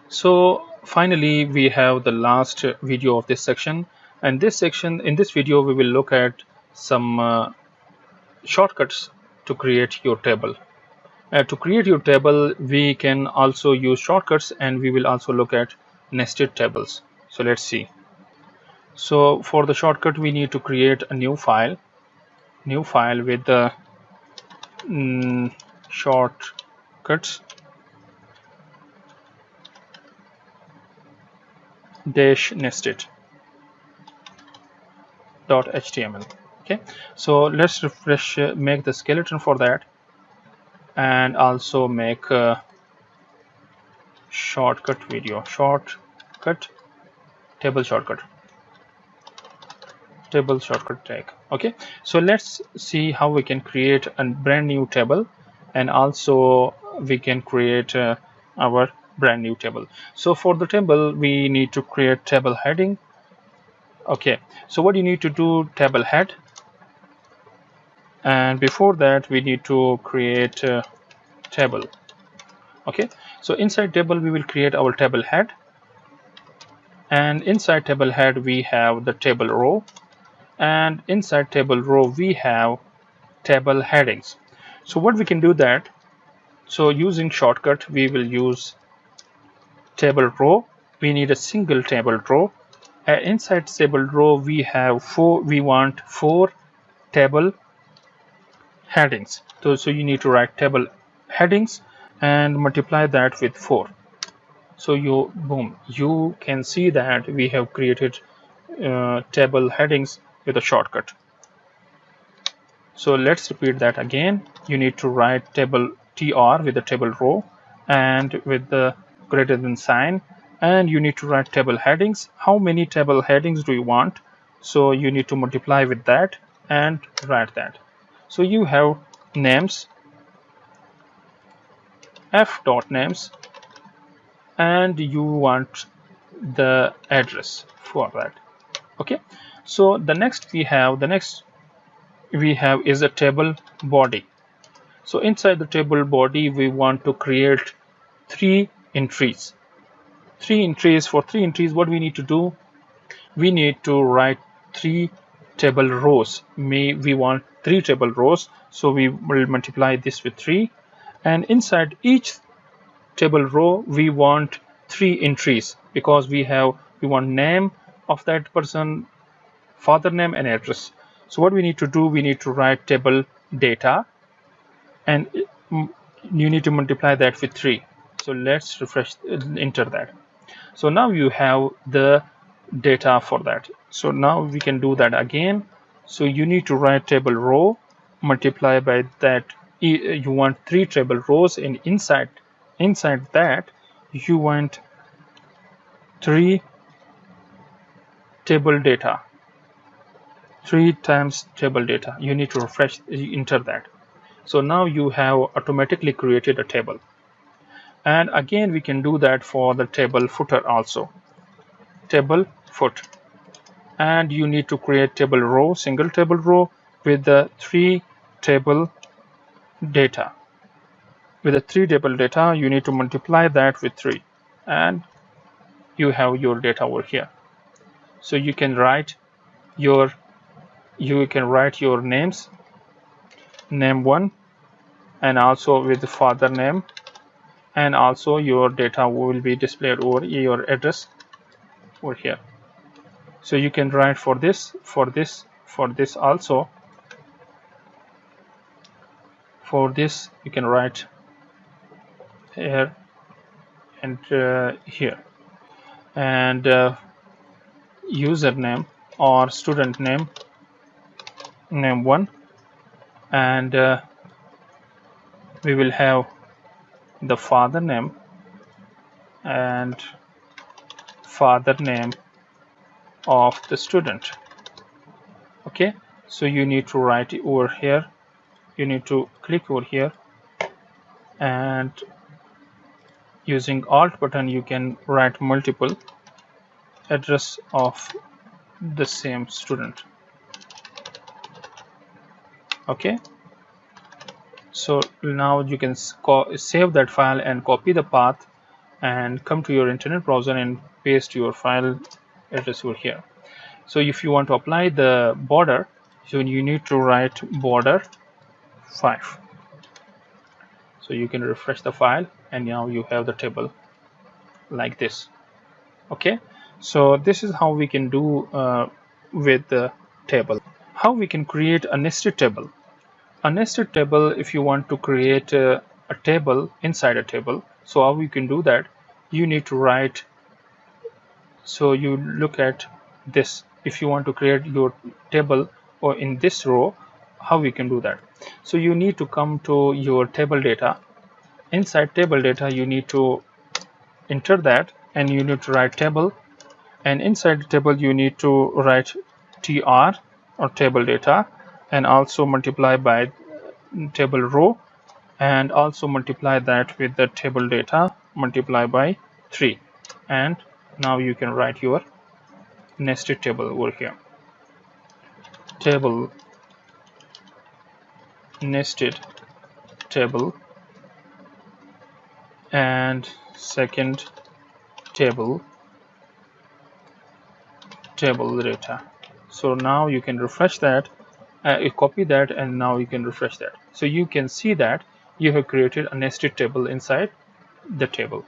So finally we have the last video of this section, and in this video we will look at some shortcuts to create your table. To create your table we can also use shortcuts, and we will also look at nested tables. So let's see. So for the shortcut we need to create a new file with the shortcuts dash nested .html. Okay, so let's refresh, make the skeleton for that, and also make a shortcut video, shortcut table shortcut tag. Okay, so let's see how we can create a brand new table, and also we can create our brand new table. So for the table we need to create table heading. Okay, so what you need to do, table head, and before that we need to create a table. Okay, so inside table we will create our table head, and inside table head we have the table row, and inside table row we have table headings. So what we can do that, so using shortcut we will use table row. We need a single table row, and inside table row we have we want four table headings. So you need to write table headings and multiply that with 4. So you can see that we have created table headings with a shortcut. So let's repeat that again. You need to write table tr with the table row and with the greater than sign, and you need to write table headings. How many table headings do you want? So you need to multiply with that and write that. So you have names, f.names, and you want the address for that. Okay, so the next we have is a table body. So inside the table body we want to create three entries. For three entries, what we need to do, we need to write 3 table rows. We want 3 table rows, so we will multiply this with 3, and inside each table row we want 3 entries, because we want name of that person, father name, and address. So what we need to do, we need to write table data, and you need to multiply that with 3. So let's refresh, enter that. So now you have the data for that. So now we can do that again. So you need to write table row, multiply by that. You want 3 table rows, and inside that you want 3 table data, 3 times table data. You need to refresh, enter that. So now you have automatically created a table. And again we can do that for the table footer also, table foot, and you need to create table row, single table row with the 3 table data. With the 3 table data you need to multiply that with 3, and you have your data over here. So you can write your names, name 1, and also with the father name, and also your data will be displayed over your address over here. So you can write for this also. For this you can write here and here, and username or student name, name 1, and we will have the father name and father name of the student. Okay, so you need to write over here, you need to click over here, and using alt button you can write multiple address of the same student. Okay, so now you can save that file and copy the path and come to your internet browser and paste your file address over here. So if you want to apply the border, so you need to write border 5. So you can refresh the file, and now you have the table like this. Okay, so this is how we can do with the table. How we can create a nested table. A nested table, if you want to create a table inside a table, so how you can do that, you need to write, so you look at this. If you want to create your table or in this row, how we can do that? So you need to come to your table data. Inside table data, you need to enter that, and you need to write table, and inside the table you need to write tr or table data, and also multiply by table row, and also multiply that with the table data, multiply by 3, and now you can write your nested table over here. Table nested table, and second table data. So now you can refresh that, copy that, and now you can refresh that. So you can see that you have created a nested table inside the table.